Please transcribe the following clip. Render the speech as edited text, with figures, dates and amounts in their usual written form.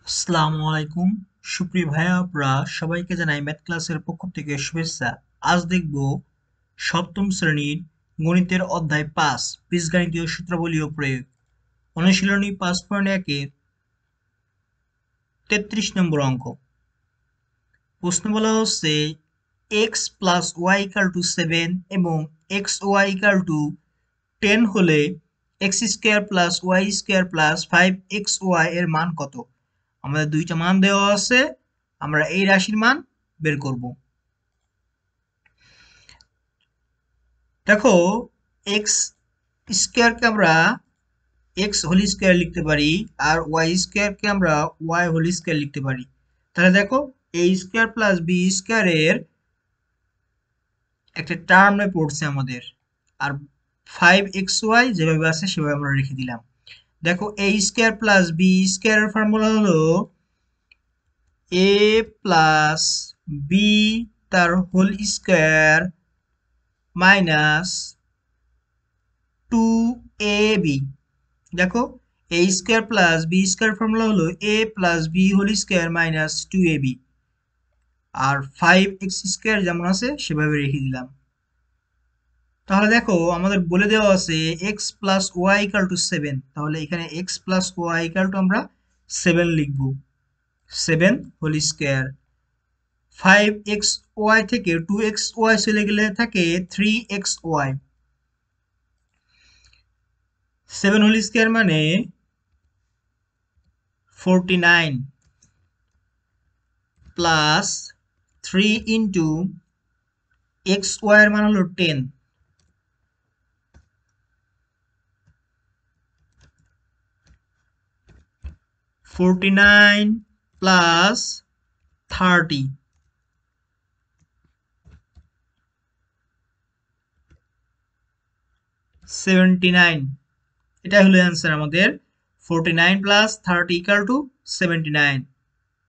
আসসালামু আলাইকুম সুপ্রিয় ভাইয়া আপুরা সবাইকে জানাই ম্যাথ ক্লাসের পক্ষ থেকে শুভেচ্ছা। আজ দেখব সপ্তম শ্রেণীর গণিতের অধ্যায় 5 বীজগাণিতীয় সূত্রাবলী ও প্রয়োগ। অনুশীলনী 5.1-এর 33 নম্বর অঙ্ক। প্রশ্ন বলা হচ্ছে x plus y equal to 7 এবং এক্স ওয়াই ইকাল টু 10 হলে x square plus y square plus 5xy এর মান কত? আমাদের দুইটা মান দেওয়া আছে, আমরা এই রাশির মান বের করব। দেখো, এক্স স্কোয়ারকে আমরা এক্স হোল স্কোয়ার লিখতে পারি, আর ওয়াই স্কোয়ারকে আমরা ওয়াই হোল স্কোয়ার লিখতে পারি। তাহলে দেখো, এ স্কোয়ার প্লাস বি স্কোয়ারের একটা টার্মে পড়ছে আমাদের, আর 5xy যেভাবে আছে সেভাবে আমরা রেখে দিলাম। দেখো, এ স্কোয়ার প্লাস বি স্কোয়ারের ফর্মুলা হলো এ প্লাস বি তার হোল স্কোয়ার মাইনাস 2ab। দেখো, a square plus b square formula হলো a plus b whole square minus 2ab, আর 5x স্কোয়ার যেমন আছে সেভাবে রেখে দিলাম। তাহলে দেখো, আমাদের বলে দেওয়া আছে x plus y equal to 7, তাহলে এখানে x plus y equal to আমরা 7 লিখব। 7 হোল স্কোয়ার, 5xy থেকে 2xy চলে গেলে থাকে 3xy। 7 হোল স্কোয়ার মানে 49 প্লাস 3 ইন্টু xy এর মান হলো 10, 49 প্লাস 30, 79। এটা হলো অ্যান্সার আমাদের। 49 প্লাস 30 ইকাল টু 79।